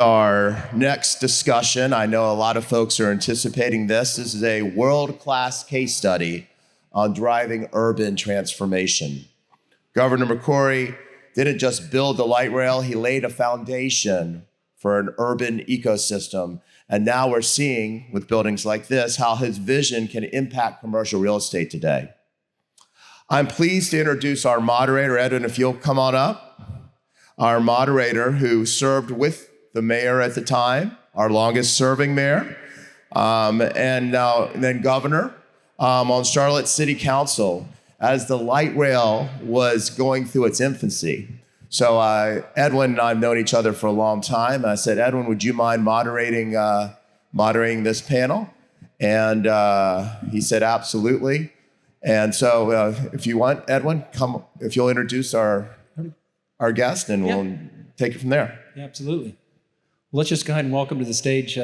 Our next discussion, I know a lot of folks are anticipating this. This is a world-class case study on driving urban transformation. Governor McCrory didn't just build the light rail, he laid a foundation for an urban ecosystem. And now we're seeing, with buildings like this, how his vision can impact commercial real estate today. I'm pleased to introduce our moderator, Edwin, if you'll come on up. Our moderator who served with the mayor at the time, our longest serving mayor, and then governor on Charlotte City Council as the light rail was going through its infancy. So Edwin and I have known each other for a long time. I said, Edwin, would you mind moderating this panel? And he said, absolutely. And so if you want, Edwin, come, if you'll introduce our guest and we'll take it from there. Yeah, absolutely. Let's just go ahead and welcome to the stage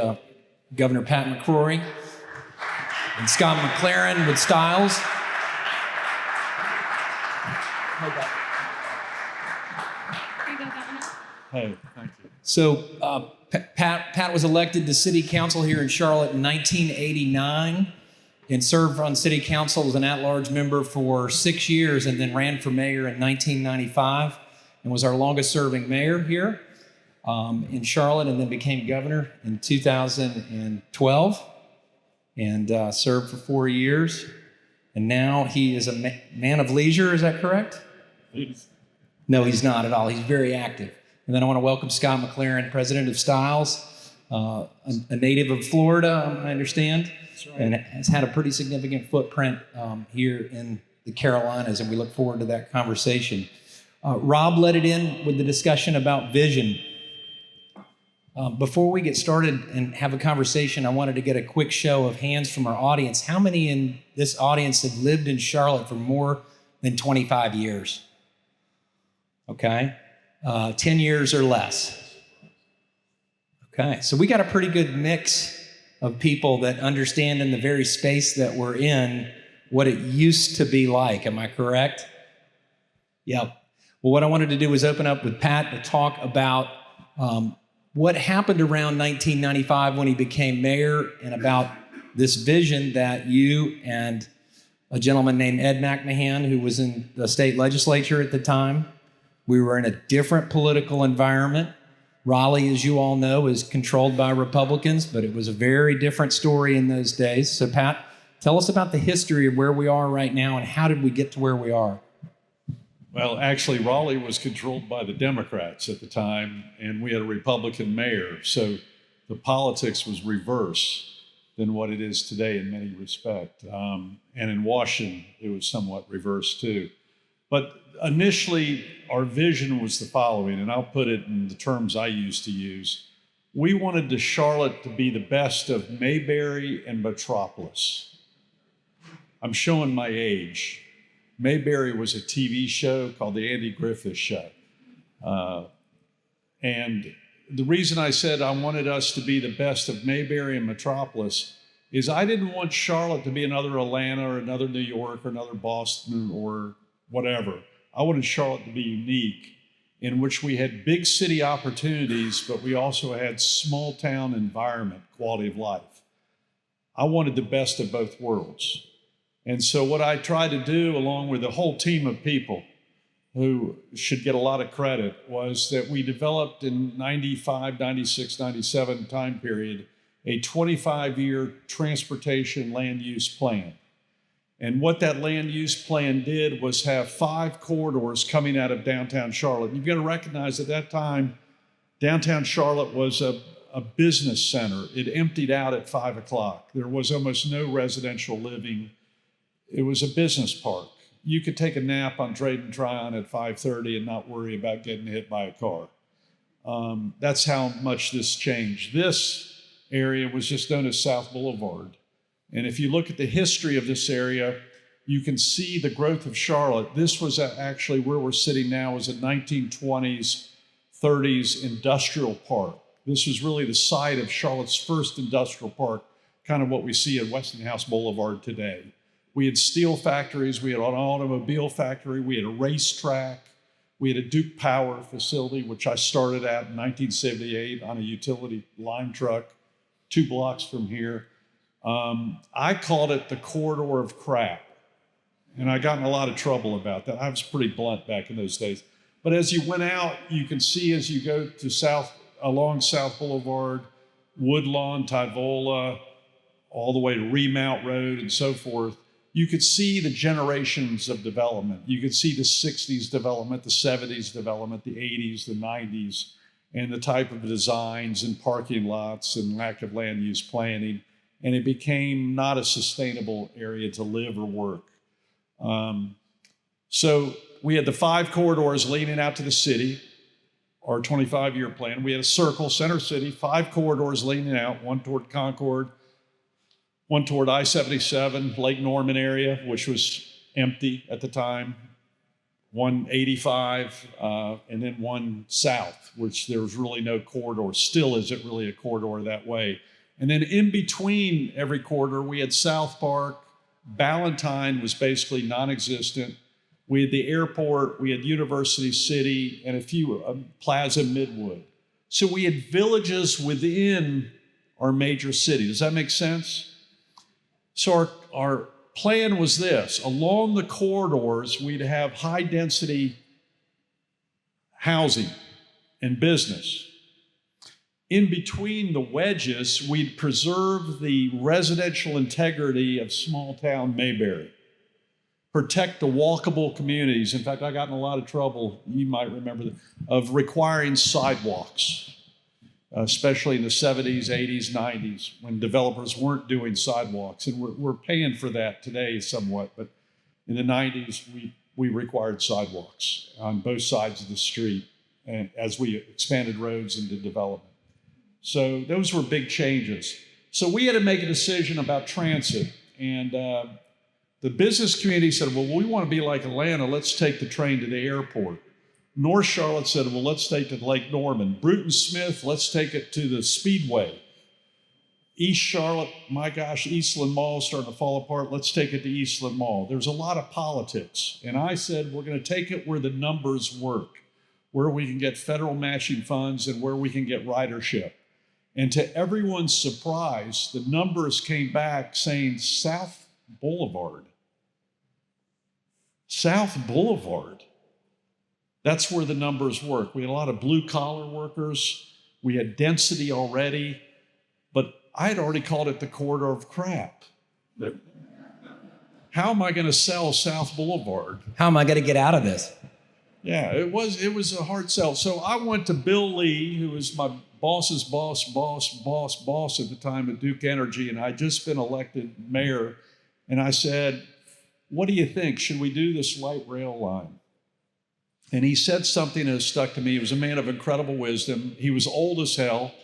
Governor Pat McCrory and Scott MacLaren with Stiles. Hey, thank you. So Pat was elected to City Council here in Charlotte in 1989 and served on City Council as an at-large member for 6 years and then ran for mayor in 1995 and was our longest serving mayor here in Charlotte, and then became governor in 2012 and served for 4 years. And now he is a man of leisure, is that correct? No, he's not at all. He's very active. And then I want to welcome Scott MacLaren, president of Stiles, a native of Florida, I understand, that's right, and has had a pretty significant footprint here in the Carolinas, and we look forward to that conversation. Rob led it in with the discussion about vision. Before we get started and have a conversation, I wanted to get a quick show of hands from our audience. How many in this audience have lived in Charlotte for more than 25 years? Okay. 10 years or less. Okay, so we got a pretty good mix of people that understand in the very space that we're in what it used to be like. Am I correct? Yep. Well, what I wanted to do was open up with Pat to talk about what happened around 1995 when he became mayor, and about this vision that you and a gentleman named Ed McMahon, who was in the state legislature at the time. We were in a different political environment. Raleigh, as you all know, is controlled by Republicans, but it was a very different story in those days. So Pat, tell us about the history of where we are right now and how did we get to where we are? Well, actually, Raleigh was controlled by the Democrats at the time, and we had a Republican mayor. So the politics was reverse than what it is today in many respects. And in Washington, it was somewhat reversed too. But initially, our vision was the following, and I'll put it in the terms I used to use. We wanted Charlotte to be the best of Mayberry and Metropolis. I'm showing my age. Mayberry was a TV show called The Andy Griffith Show. And the reason I said I wanted us to be the best of Mayberry and Metropolis is I didn't want Charlotte to be another Atlanta or another New York or another Boston or whatever. I wanted Charlotte to be unique, in which we had big city opportunities, but we also had small town environment, quality of life. I wanted the best of both worlds. And so what I tried to do, along with a whole team of people who should get a lot of credit, was that we developed in 95, 96, 97 time period, a 25-year transportation land use plan. And what that land use plan did was have 5 corridors coming out of downtown Charlotte. And you've got to recognize at that time, downtown Charlotte was a business center. It emptied out at 5 o'clock. There was almost no residential living. It was a business park. You could take a nap on Trade and Tryon at 5:30 and not worry about getting hit by a car. That's how much this changed. This area was just known as South Boulevard. And if you look at the history of this area, you can see the growth of Charlotte. This was actually where we're sitting now, was a 1920s, 30s industrial park. This was really the site of Charlotte's first industrial park, kind of what we see at Westinghouse Boulevard today. We had steel factories, we had an automobile factory, we had a racetrack, We had a Duke Power facility, which I started at in 1978 on a utility line truck 2 blocks from here. I called it the corridor of crap. And I got in a lot of trouble about that. I was pretty blunt back in those days. But as you went out, you can see as you go to along South Boulevard, Woodlawn, Tyvola, all the way to Remount Road and so forth, you could see the generations of development. You could see the 60s development, the 70s development, the 80s, the 90s, and the type of designs and parking lots and lack of land use planning. And it became not a sustainable area to live or work. So we had the 5 corridors leading out to the city, our 25-year plan. We had a circle, Center City, 5 corridors leading out, one toward Concord, one toward I-77, Lake Norman area, which was empty at the time, 185, and then one south, which there was really no corridor, still isn't really a corridor that way. And then in between every corridor, we had South Park. Ballantyne was basically non-existent. We had the airport, we had University City, and a few, Plaza Midwood. So we had villages within our major city. Does that make sense? So our plan was this. Along the corridors, we'd have high-density housing and business. In between the wedges, we'd preserve the residential integrity of small-town Mayberry, protect the walkable communities. In fact, I got in a lot of trouble, you might remember, of requiring sidewalks, especially in the 70s, 80s, 90s, when developers weren't doing sidewalks. And we're paying for that today somewhat, but in the 90s, we required sidewalks on both sides of the street and as we expanded roads into development. So those were big changes. So we had to make a decision about transit. And the business community said, well, we want to be like Atlanta. Let's take the train to the airport. North Charlotte said, well, let's take it to Lake Norman. Bruton Smith, let's take it to the Speedway. East Charlotte, my gosh, Eastland Mall is starting to fall apart. Let's take it to Eastland Mall. There's a lot of politics. And I said, we're going to take it where the numbers work, where we can get federal matching funds and where we can get ridership. And to everyone's surprise, the numbers came back saying South Boulevard. South Boulevard. That's where the numbers work. We had a lot of blue-collar workers. We had density already. But I had already called it the corridor of crap. How am I going to sell South Boulevard? How am I going to get out of this? Yeah, it was a hard sell. So I went to Bill Lee, who was my boss's boss at the time at Duke Energy, and I'd just been elected mayor. And I said, what do you think? Should we do this light rail line? And he said something that has stuck to me. He was a man of incredible wisdom. He was old as hell.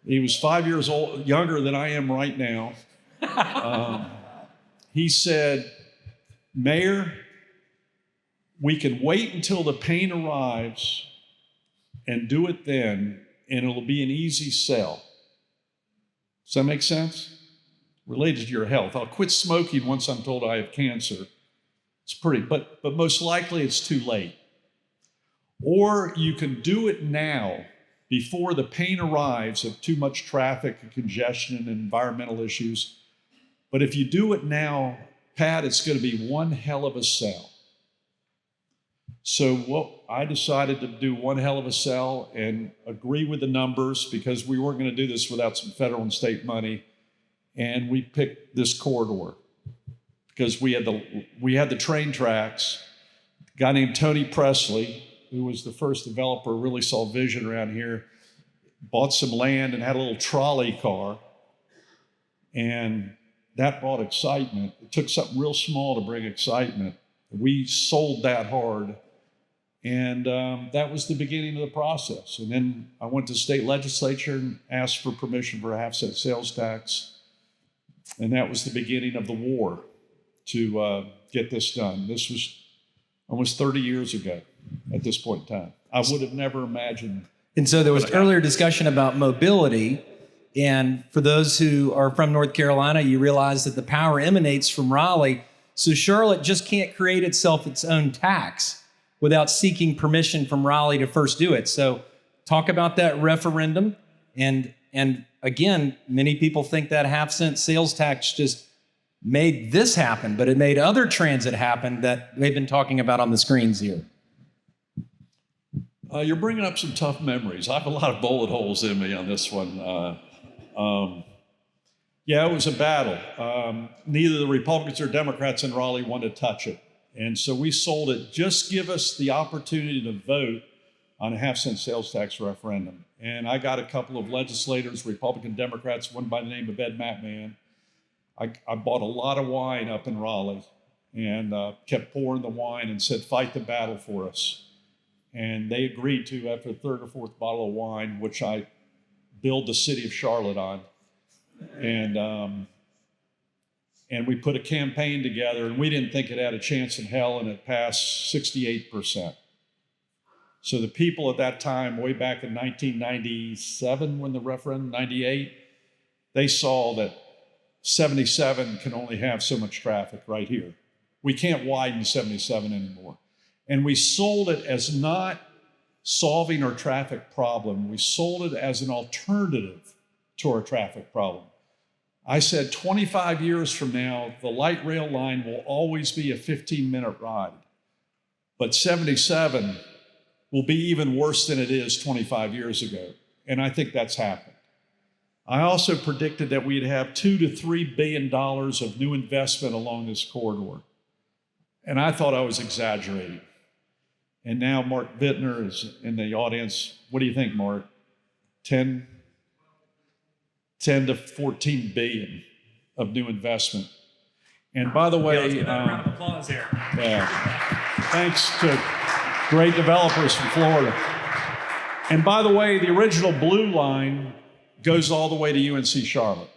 He was 5 years old, younger than I am right now. He said, Mayor, we can wait until the pain arrives and do it then, and it'll be an easy sell. Does that make sense? Related to your health. I'll quit smoking once I'm told I have cancer. It's pretty, but most likely it's too late. Or you can do it now before the pain arrives of too much traffic and congestion and environmental issues. But if you do it now, Pat, it's going to be one hell of a sell. So I decided to do one hell of a sell and agree with the numbers because we weren't going to do this without some federal and state money. And we picked this corridor because we had the train tracks. A guy named Tony Presley, who was the first developer, really saw vision around here, bought some land and had a little trolley car. And that brought excitement. It took something real small to bring excitement. We sold that hard. And that was the beginning of the process. And then I went to the state legislature and asked for permission for a half-cent sales tax. And that was the beginning of the war to get this done. This was almost 30 years ago at this point in time. I would have never imagined. And so there was earlier discussion about mobility. And for those who are from North Carolina, you realize that the power emanates from Raleigh. So Charlotte just can't create itself its own tax. without seeking permission from Raleigh to first do it. So talk about that referendum. And again, many people think that half-cent sales tax just made this happen, but it made other transit happen that they've been talking about on the screens here. You're bringing up some tough memories. I have a lot of bullet holes in me on this one. Yeah, it was a battle. Neither the Republicans or Democrats in Raleigh wanted to touch it. And so we sold it. Just give us the opportunity to vote on a half-cent sales tax referendum. And I got a couple of legislators, Republican Democrats, one by the name of Ed Mattman. I bought a lot of wine up in Raleigh and kept pouring the wine and said, fight the battle for us. And they agreed to after the third or fourth bottle of wine, which I billed the city of Charlotte on. And we put a campaign together, and we didn't think it had a chance in hell, and it passed 68%. So the people at that time, way back in 1997, when the referendum, 98, they saw that 77 can only have so much traffic right here. We can't widen 77 anymore. And we sold it as not solving our traffic problem. We sold it as an alternative to our traffic problem. I said 25 years from now, the light rail line will always be a 15-minute ride. But 77 will be even worse than it is 25 years ago. And I think that's happened. I also predicted that we'd have $2 to $3 billion of new investment along this corridor. And I thought I was exaggerating. And now Mark Bittner is in the audience. What do you think, Mark? 10 to 14 billion of new investment. And by the way, let's give that a round of applause here. Yeah, thanks to great developers from Florida. And by the way, the original blue line goes all the way to UNC Charlotte.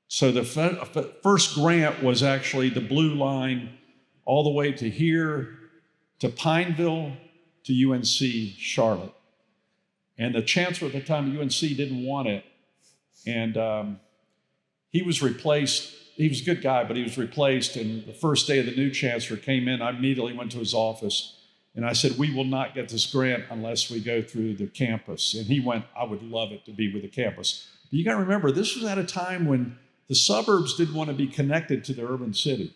So the first grant was actually the blue line all the way to here, to Pineville, to UNC Charlotte. And the chancellor at the time of UNC didn't want it. And he was replaced. He was a good guy, but he was replaced. And the first day of the new chancellor came in, I immediately went to his office. And I said, we will not get this grant unless we go through the campus. And he went, I would love it to be with the campus. But you got to remember, this was at a time when the suburbs didn't want to be connected to the urban city.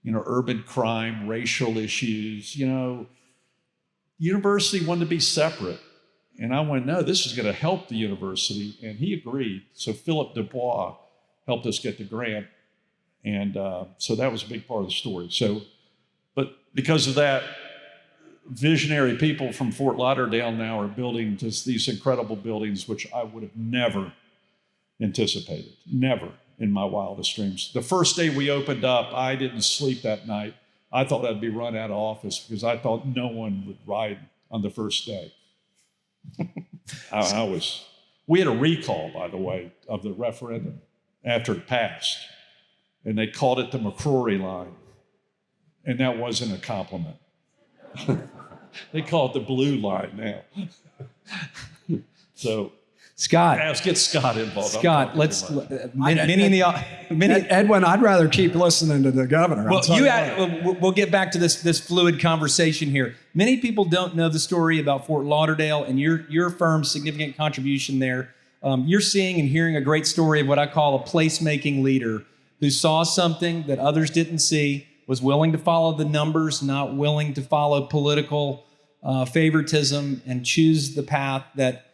You know, urban crime, racial issues, you know. University wanted to be separate. And I went, no, this is going to help the university. And he agreed. So Philip Dubois helped us get the grant. And so that was a big part of the story. So, but because of that, visionary people from Fort Lauderdale now are building just these incredible buildings, which I would have never anticipated, never in my wildest dreams. The first day we opened up, I didn't sleep that night. I thought I'd be run out of office because I thought no one would ride on the first day. We had a recall, by the way, of the referendum after it passed, and they called it the McCrory line, and that wasn't a compliment. They call it the blue line now. So, Scott, let's get Scott involved. Scott, let's many in the Edwin, I'd rather keep listening to the governor. Well, we'll get back to this fluid conversation here. Many people don't know the story about Fort Lauderdale and your firm's significant contribution there. You're seeing and hearing a great story of what I call a placemaking leader who saw something that others didn't see, was willing to follow the numbers, not willing to follow political favoritism, and choose the path that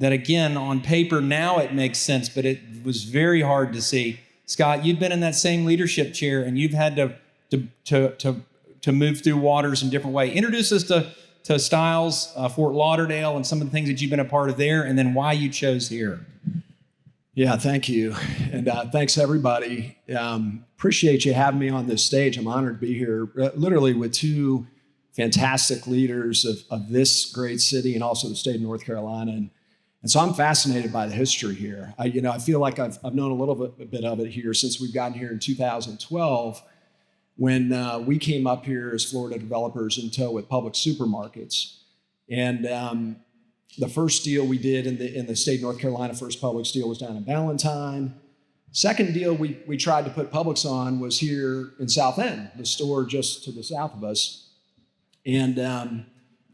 again, on paper now it makes sense, but it was very hard to see. Scott, you've been in that same leadership chair, and you've had to move through waters in a different way. Introduce us to Stiles, Fort Lauderdale, and some of the things that you've been a part of there, and then why you chose here. Yeah, thank you. And thanks, everybody. Appreciate you having me on this stage. I'm honored to be here, literally with two fantastic leaders of this great city and also the state of North Carolina. And so I'm fascinated by the history here. I feel like I've known a little bit of it here since we've gotten here in 2012 when we came up here as Florida developers in tow with Public Supermarkets. And the first deal we did in the state of North Carolina, first Publix deal was down in Ballantyne. Second deal we tried to put Publix on was here in South End, the store just to the south of us. And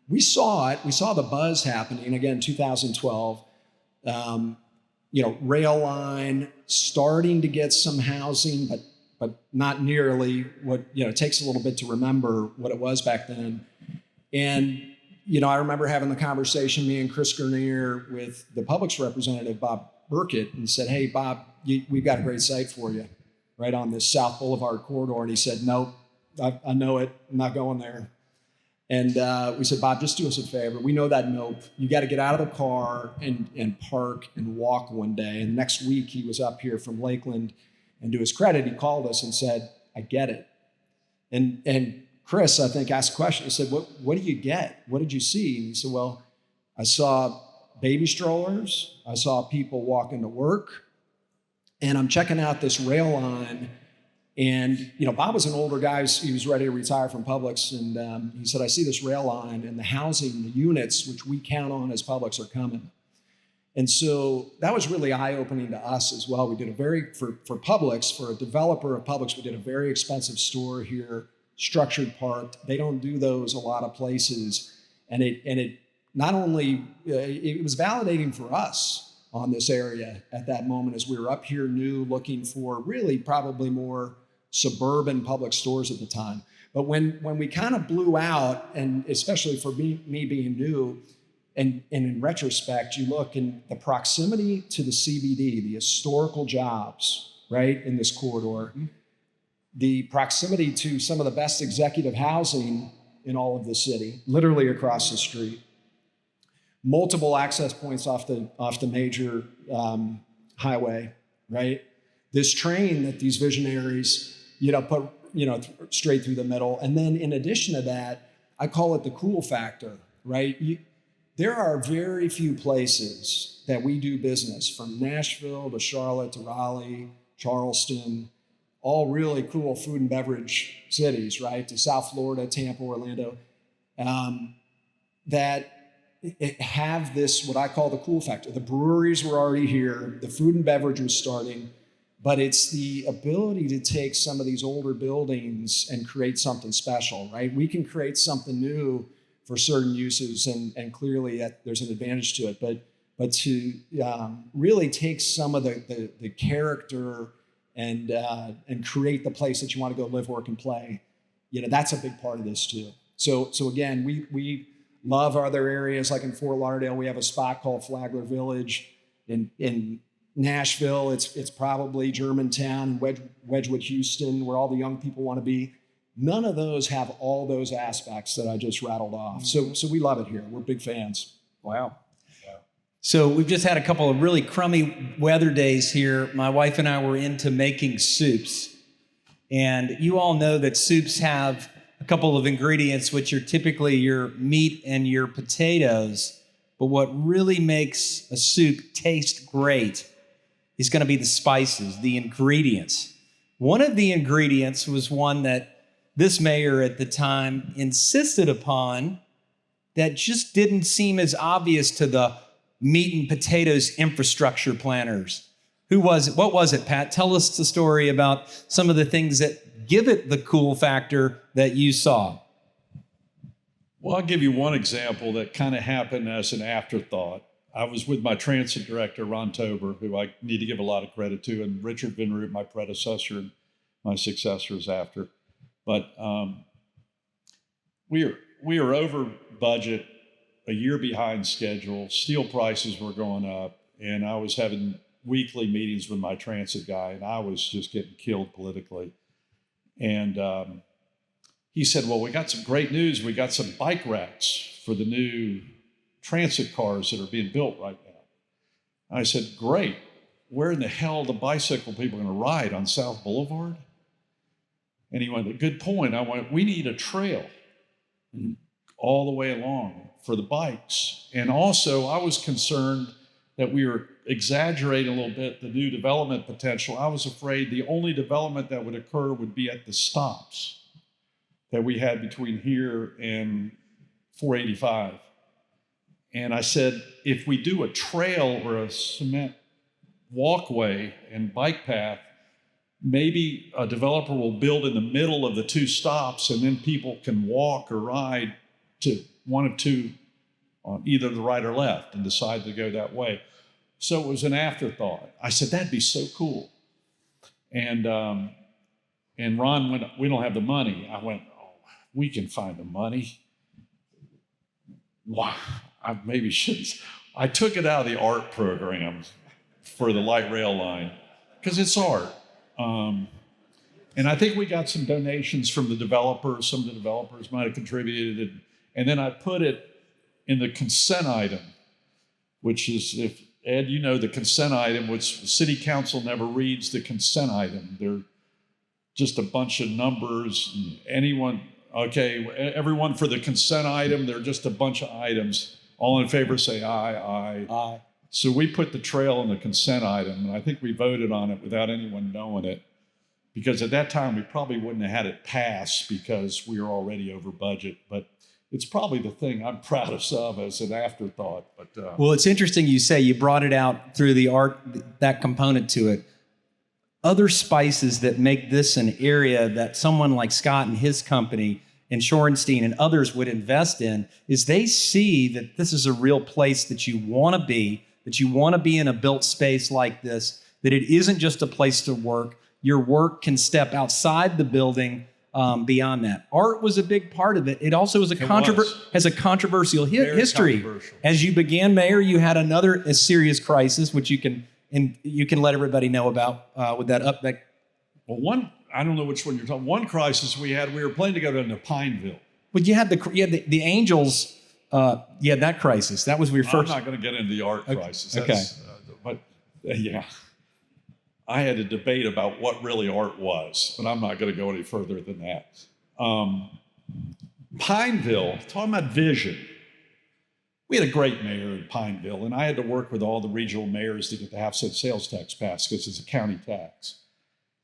we saw it. We saw the buzz happening again, 2012. Rail line starting to get some housing, but not nearly what, it takes a little bit to remember what it was back then. And, I remember having the conversation, me and Chris Gurnier, with the Publix representative, Bob Burkett, and said, "Hey, Bob, we've got a great site for you right on this South Boulevard corridor." And he said, "Nope, I know it. I'm not going there." And we said, "Bob, just do us a favor. We know that nope. You got to get out of the car and park and walk one day." And next week he was up here from Lakeland, and to his credit, he called us and said, "I get it." And Chris, I think, asked a question. He said, what do you get? What did you see? And he said, "Well, I saw baby strollers. I saw people walking to work. And I'm checking out this rail line." And, Bob was an older guy. He was ready to retire from Publix. And he said, "I see this rail line, and the housing, the units, which we count on as Publix, are coming." And so that was really eye-opening to us as well. We did for Publix, for a developer of Publix, we did a very expensive store here, structured parked. They don't do those a lot of places. And it not only, it was validating for us on this area at that moment, as we were up here new, looking for really probably more suburban Publix stores at the time. But when we kind of blew out, and especially for me being new, and in retrospect, you look in the proximity to the CBD, the historical jobs, right, in this corridor, the proximity to some of the best executive housing in all of the city, literally across the street, multiple access points off the major highway, right? This train that these visionaries, put, straight through the middle. And then in addition to that, I call it the cool factor, right? There are very few places that we do business, from Nashville to Charlotte to Raleigh, Charleston, all really cool food and beverage cities, right? To South Florida, Tampa, Orlando, that have this, what I call the cool factor. The breweries were already here, the food and beverage was starting, but it's the ability to take some of these older buildings and create something special, right? We can create something new for certain uses, and clearly there's an advantage to it, but to really take some of the character and create the place that you want to go live, work, and play, that's a big part of this too. So again, we love other areas, like in Fort Lauderdale, we have a spot called Flagler Village. In Nashville, it's probably Germantown, Wedgwood, Houston, where all the young people want to be. None of those have all those aspects that I just rattled off. So we love it here. We're big fans. Wow. So we've just had a couple of really crummy weather days here. My wife and I were into making soups. And you all know that soups have a couple of ingredients, which are typically your meat and your potatoes. But what really makes a soup taste great is going to be the spices, the ingredients. One of the ingredients was one that this mayor at the time insisted upon that just didn't seem as obvious to the meat and potatoes infrastructure planners. Who was it? What was it, Pat? Tell us the story about some of the things that give it the cool factor that you saw. Well, I'll give you one example that kind of happened as an afterthought. I was with my transit director, Ron Tober, who I need to give a lot of credit to, and Richard Van Root, my predecessor, and my successor is after. But we are over budget, a year behind schedule. Steel prices were going up, and I was having weekly meetings with my transit guy, and I was just getting killed politically. And he said, "Well, we got some great news. We got some bike racks for the new transit cars that are being built right now." I said, "Great. Where in the hell are the bicycle people going to ride, on South Boulevard?" And he went, "Good point." I went, "We need a trail all the way along for the bikes." And also, I was concerned that we were exaggerating a little bit the new development potential. I was afraid the only development that would occur would be at the stops that we had between here and 485. And I said, if we do a trail or a cement walkway and bike path, maybe a developer will build in the middle of the two stops, and then people can walk or ride to one of two on either the right or left and decide to go that way. So it was an afterthought. I said, that'd be so cool. And Ron went, we don't have the money. I went, oh, we can find the money. Wow, I maybe shouldn't. I took it out of the art program for the light rail line because it's art. And I think we got some donations from the developers. Some of the developers might have contributed. And then I put it in the consent item, which is, if Ed, you know the consent item, which city council never reads the consent item. They're just a bunch of numbers. Anyone, okay, everyone for the consent item, they're just a bunch of items. All in favor say aye, aye. Aye. So we put the trail in the consent item, and I think we voted on it without anyone knowing it, because at that time we probably wouldn't have had it pass because we were already over budget. But it's probably the thing I'm proudest of as an afterthought. But Well, it's interesting you say you brought it out through the art, that component to it. Other spices that make this an area that someone like Scott and his company and Shorenstein and others would invest in is they see that this is a real place that you want to be, that you want to be in a built space like this, that it isn't just a place to work. Your work can step outside the building beyond that. Art was a big part of it. It also has a controversial history. Controversial. As you began mayor, you had a serious crisis, which you can let everybody know about with that up. Well, I don't know which one you're talking. One crisis we had, we were planning to go to Pineville. But you had the Angels. You had that crisis. That was your first. I'm not going to get into the art crisis. Okay. But yeah, I had a debate about what really art was, but I'm not going to go any further than that. Pineville, talking about vision. We had a great mayor in Pineville, and I had to work with all the regional mayors to get the half-cent sales tax passed because it's a county tax.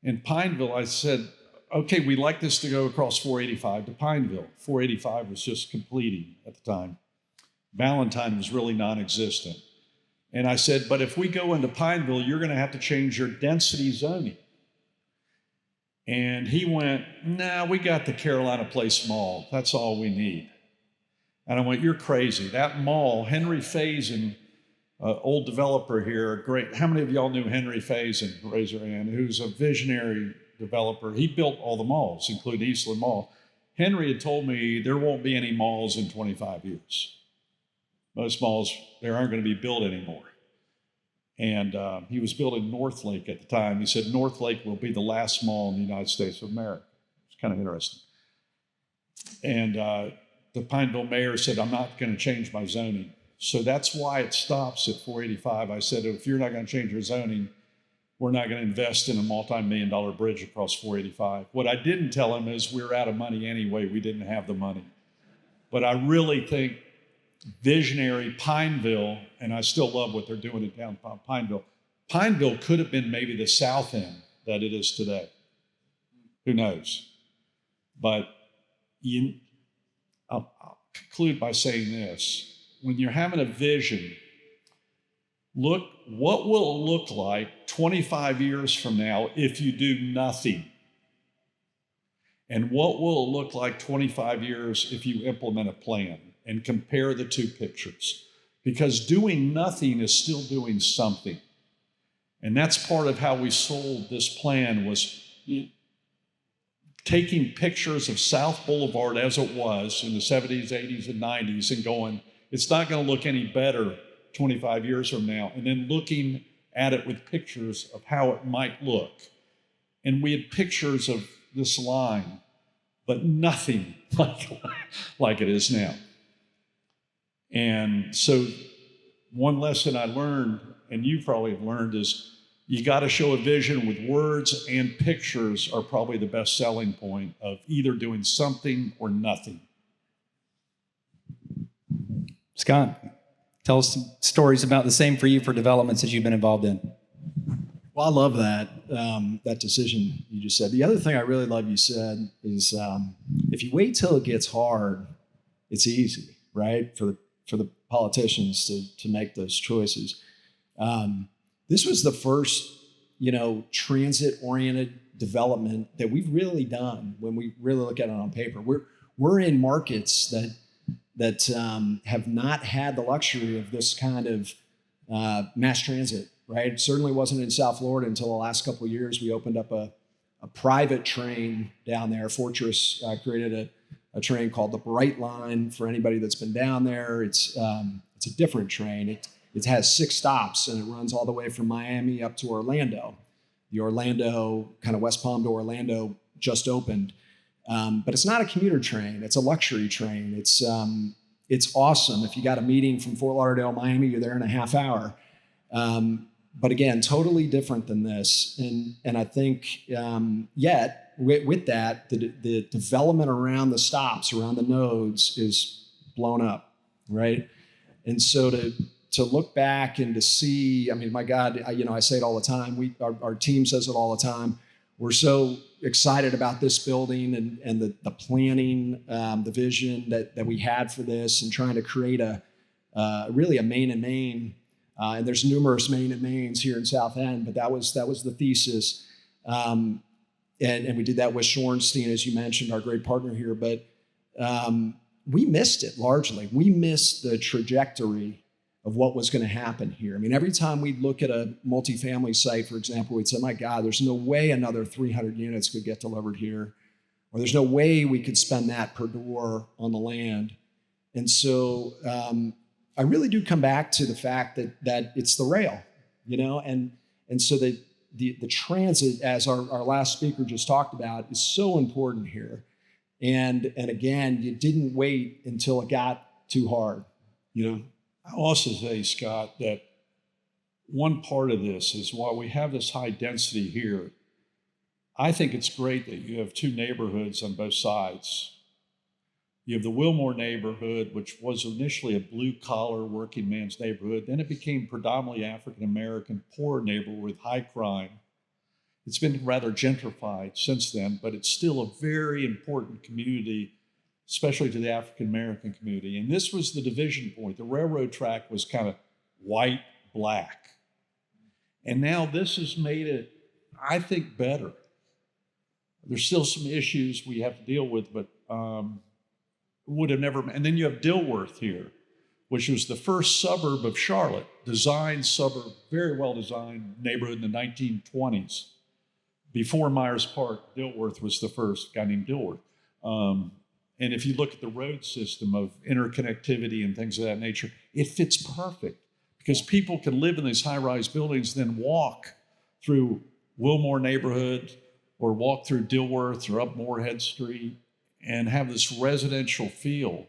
In Pineville, I said, okay, we'd like this to go across 485 to Pineville. 485 was just completing at the time. Valentine was really non-existent. And I said, but if we go into Pineville, you're going to have to change your density zoning. And he went, nah, we got the Carolina Place Mall. That's all we need. And I went, you're crazy. That mall, Henry Faison, old developer here, great. How many of y'all knew Henry Faison? Raise your hand. Who's a visionary developer. He built all the malls, including Eastland Mall. Henry had told me there won't be any malls in 25 years. Most malls, they aren't going to be built anymore. And he was building North Lake at the time. He said North Lake will be the last mall in the United States of America. It's kind of interesting. And the Pineville mayor said, I'm not going to change my zoning. So that's why it stops at 485. I said, if you're not going to change your zoning, we're not going to invest in a multi-million-dollar bridge across 485. What I didn't tell him is we were out of money anyway. We didn't have the money. But I really think visionary Pineville, and I still love what they're doing in downtown Pineville. Pineville could have been maybe the south end that it is today. Who knows? But I'll conclude by saying this. When you're having a vision, look, what will it look like 25 years from now if you do nothing? And what will it look like 25 years if you implement a plan? And compare the two pictures. Because doing nothing is still doing something. And that's part of how we sold this plan, was taking pictures of South Boulevard as it was in the 70s, 80s, and 90s and going, it's not going to look any better 25 years from now. And then looking at it with pictures of how it might look. And we had pictures of this line, but nothing like it is now. And so one lesson I learned, and you probably have learned, is you got to show a vision with words, and pictures are probably the best selling point of either doing something or nothing. Scott, tell us some stories about the same for you for developments that you've been involved in. Well, I love that that decision you just said. The other thing I really love you said is if you wait till it gets hard, it's easy, right? For the politicians to make those choices. This was the first transit-oriented development that we've really done when we really look at it on paper. We're in markets that have not had the luxury of this kind of mass transit, right? It certainly wasn't in South Florida until the last couple of years. We opened up a private train down there. Fortress created a train called the Bright Line. For anybody that's been down there, it's a different train. It has 6 stops, and it runs all the way from Miami up to Orlando. The Orlando, kind of West Palm to Orlando, just opened. But it's not a commuter train. It's a luxury train. It's awesome. If you got a meeting from Fort Lauderdale, Miami, you're there in a half hour. But again, totally different than this. And I think yet with that, the development around the stops, around the nodes is blown up, right? And so to look back and to see, I mean, my God, I say it all the time. Our team says it all the time. We're so excited about this building and the planning, the vision that we had for this, and trying to create really a main and main. And there's numerous main and mains here in South End, but that was the thesis. And we did that with Shorenstein, as you mentioned, our great partner here. But we missed it largely. We missed the trajectory of what was going to happen here. I mean, every time we'd look at a multifamily site, for example, we'd say, my God, there's no way another 300 units could get delivered here, or there's no way we could spend that per door on the land. And so I really do come back to the fact that it's the rail, and so the transit, as our last speaker just talked about, is so important here. And again, you didn't wait until it got too hard, I'll also say, Scott, that one part of this is while we have this high density here, I think it's great that you have 2 neighborhoods on both sides. You have the Wilmore neighborhood, which was initially a blue-collar working man's neighborhood. Then it became predominantly African-American, poor neighborhood with high crime. It's been rather gentrified since then, but it's still a very important community, especially to the African-American community. And this was the division point. The railroad track was kind of white, black. And now this has made it, I think, better. There's still some issues we have to deal with, but would have never, and then you have Dilworth here, which was the first suburb of Charlotte, designed suburb, very well designed neighborhood in the 1920s. Before Myers Park, Dilworth was the first, guy named Dilworth. And if you look at the road system of interconnectivity and things of that nature, it fits perfect because people can live in these high-rise buildings, then walk through Wilmore neighborhood or walk through Dilworth or up Moorhead Street and have this residential feel,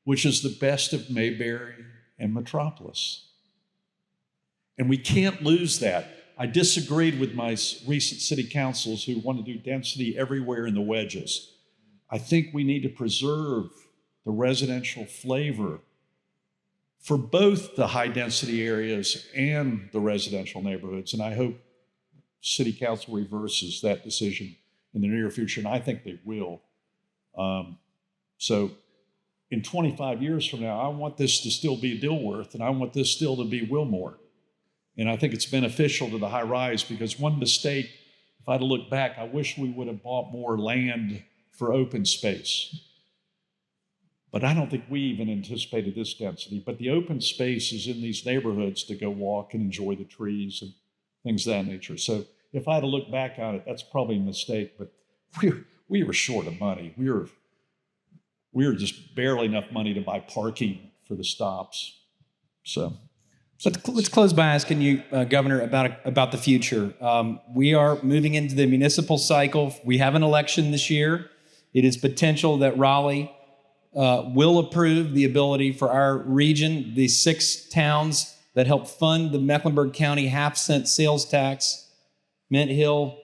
which is the best of Mayberry and Metropolis. And we can't lose that. I disagreed with my recent city councils who want to do density everywhere in the wedges. I think we need to preserve the residential flavor for both the high density areas and the residential neighborhoods. And I hope city council reverses that decision in the near future, and I think they will. So in 25 years from now, I want this to still be Dilworth, and I want this still to be Wilmore. And I think it's beneficial to the high rise because one mistake, if I had to look back, I wish we would have bought more land for open space. But I don't think we even anticipated this density. But the open space is in these neighborhoods to go walk and enjoy the trees and things of that nature. So if I had to look back on it, that's probably a mistake. But we were short of money. We were just barely enough money to buy parking for the stops. So let's close by asking you, Governor, about the future. We are moving into the municipal cycle. We have an election this year. It is potential that Raleigh will approve the ability for our region, the 6 towns that help fund the Mecklenburg County half-cent sales tax, Mint Hill,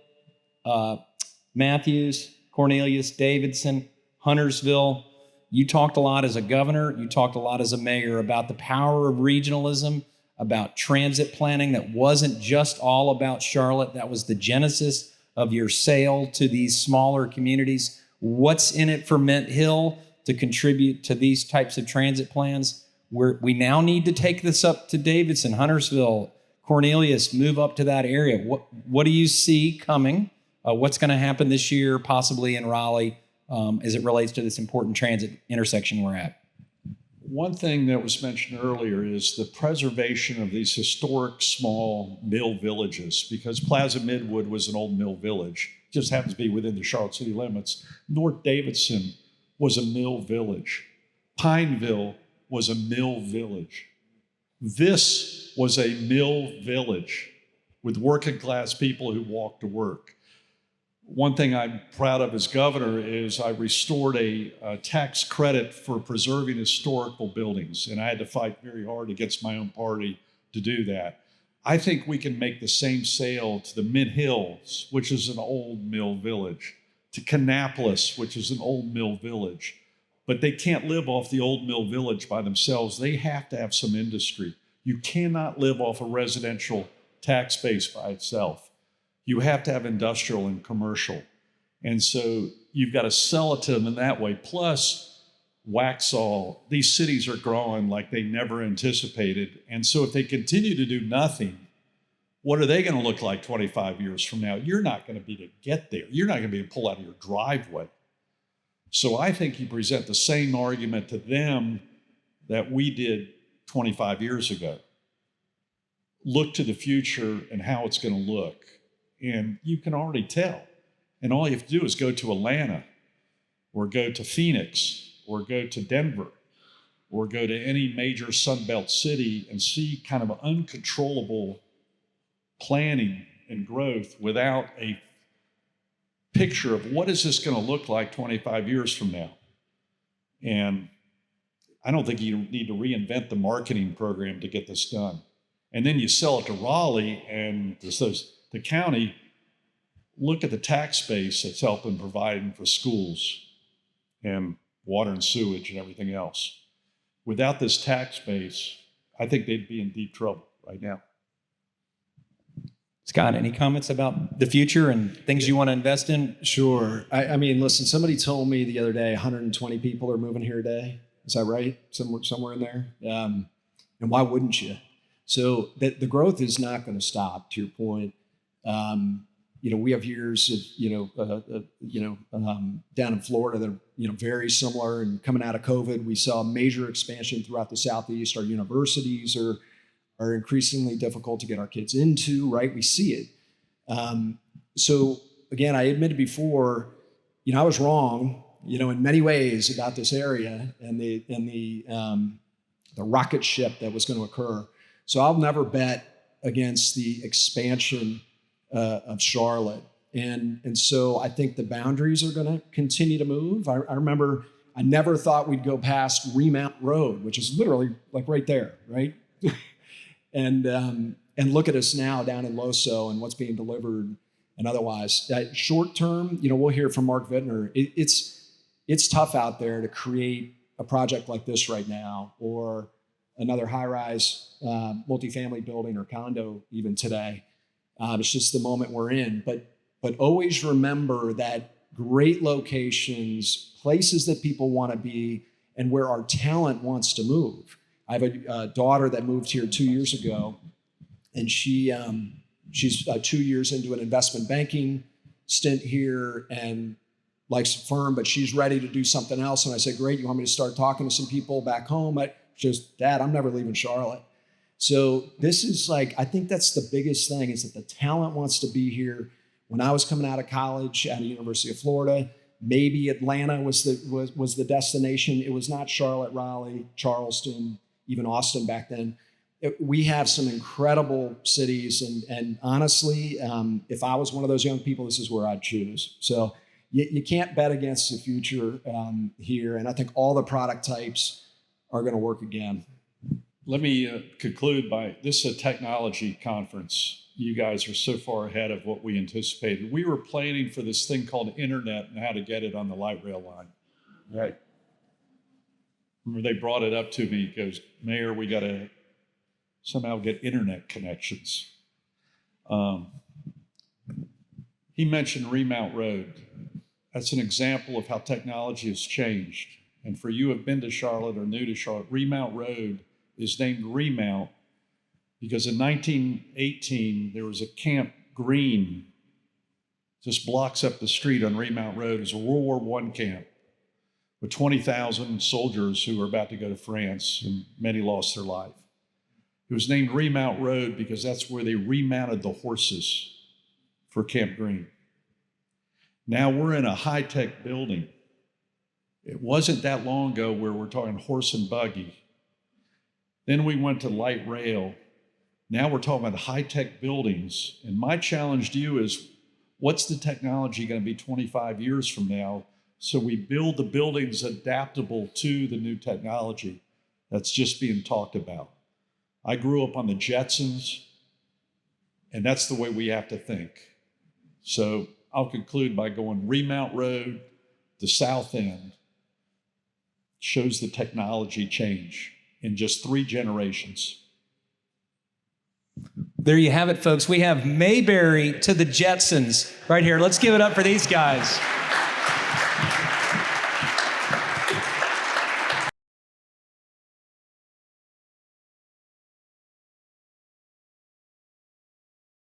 Matthews, Cornelius, Davidson, Huntersville. You talked a lot as a governor. You talked a lot as a mayor about the power of regionalism, about transit planning that wasn't just all about Charlotte. That was the genesis of your sale to these smaller communities. What's in it for Mint Hill to contribute to these types of transit plans? We now need to take this up to Davidson, Huntersville, Cornelius, move up to that area. What do you see coming? What's going to happen this year, possibly in Raleigh, as it relates to this important transit intersection we're at? One thing that was mentioned earlier is the preservation of these historic small mill villages, because Plaza Midwood was an old mill village, just happens to be within the Charlotte city limits. North Davidson was a mill village. Pineville was a mill village. This was a mill village with working class people who walked to work. One thing I'm proud of as governor is I restored a tax credit for preserving historical buildings, and I had to fight very hard against my own party to do that. I think we can make the same sale to the Mid Hills, which is an old mill village, to Kannapolis, which is an old mill village. But they can't live off the old mill village by themselves. They have to have some industry. You cannot live off a residential tax base by itself. You have to have industrial and commercial. And so you've got to sell it to them in that way. Plus, Waxhaw, these cities are growing like they never anticipated. And so if they continue to do nothing, what are they going to look like 25 years from now? You're not going to be able to get there. You're not going to be able to pull out of your driveway. So I think you present the same argument to them that we did 25 years ago. Look to the future and how it's going to look. And you can already tell. And all you have to do is go to Atlanta, or go to Phoenix, or go to Denver, or go to any major Sunbelt city and see kind of an uncontrollable planning and growth without a picture of what is this going to look like 25 years from now. And I don't think you need to reinvent the marketing program to get this done. And then you sell it to Raleigh and the county. Look at the tax base that's helping providing for schools and water and sewage and everything else. Without this tax base, I think they'd be in deep trouble right now. Scott, any comments about the future and things you want to invest in? Sure. I mean, listen, somebody told me the other day 120 people are moving here a day. Is that right? Somewhere in there? And why wouldn't you? So the growth is not going to stop, to your point. We have years of, down in Florida that are, very similar. And coming out of COVID, we saw major expansion throughout the Southeast. Our universities are increasingly difficult to get our kids into, right? We see it. So again, I admitted before, I was wrong, in many ways about this area and the rocket ship that was going to occur. So I'll never bet against the expansion of Charlotte. And so I think the boundaries are going to continue to move. I remember I never thought we'd go past Remount Road, which is literally like right there, right? And look at us now down in Loso and what's being delivered and otherwise. Short term, we'll hear from Mark Vittner. It's tough out there to create a project like this right now, or another high-rise multifamily building or condo even today. It's just the moment we're in. But always remember that great locations, places that people want to be, and where our talent wants to move. I have a daughter that moved here 2 years ago, and she's 2 years into an investment banking stint here and likes the firm, but she's ready to do something else. And I said, great, you want me to start talking to some people back home? She goes, Dad, I'm never leaving Charlotte. So this is I think that's the biggest thing, is that the talent wants to be here. When I was coming out of college at the University of Florida, maybe Atlanta was the destination. It was not Charlotte, Raleigh, Charleston, even Austin back then. We have some incredible cities, and honestly, if I was one of those young people, this is where I'd choose. So you can't bet against the future here, and I think all the product types are going to work again. Let me conclude by, this is a technology conference. You guys are so far ahead of what we anticipated. We were planning for this thing called internet and how to get it on the light rail line. Right. Remember, they brought it up to me, goes, Mayor, we got to somehow get internet connections. He mentioned Remount Road. That's an example of how technology has changed. And for you who have been to Charlotte or new to Charlotte, Remount Road is named Remount because in 1918, there was a Camp Green just blocks up the street on Remount Road. It was a World War I camp with 20,000 soldiers who were about to go to France, and many lost their life. It was named Remount Road because that's where they remounted the horses for Camp Green. Now we're in a high-tech building. It wasn't that long ago where we're talking horse and buggy. Then we went to light rail. Now we're talking about high-tech buildings. And my challenge to you is, what's the technology going to be 25 years from now? So we build the buildings adaptable to the new technology that's just being talked about. I grew up on the Jetsons, and that's the way we have to think. So I'll conclude by going Remount Road, the South End, shows the technology change in just 3 generations. There you have it, folks. We have Mayberry to the Jetsons right here. Let's give it up for these guys.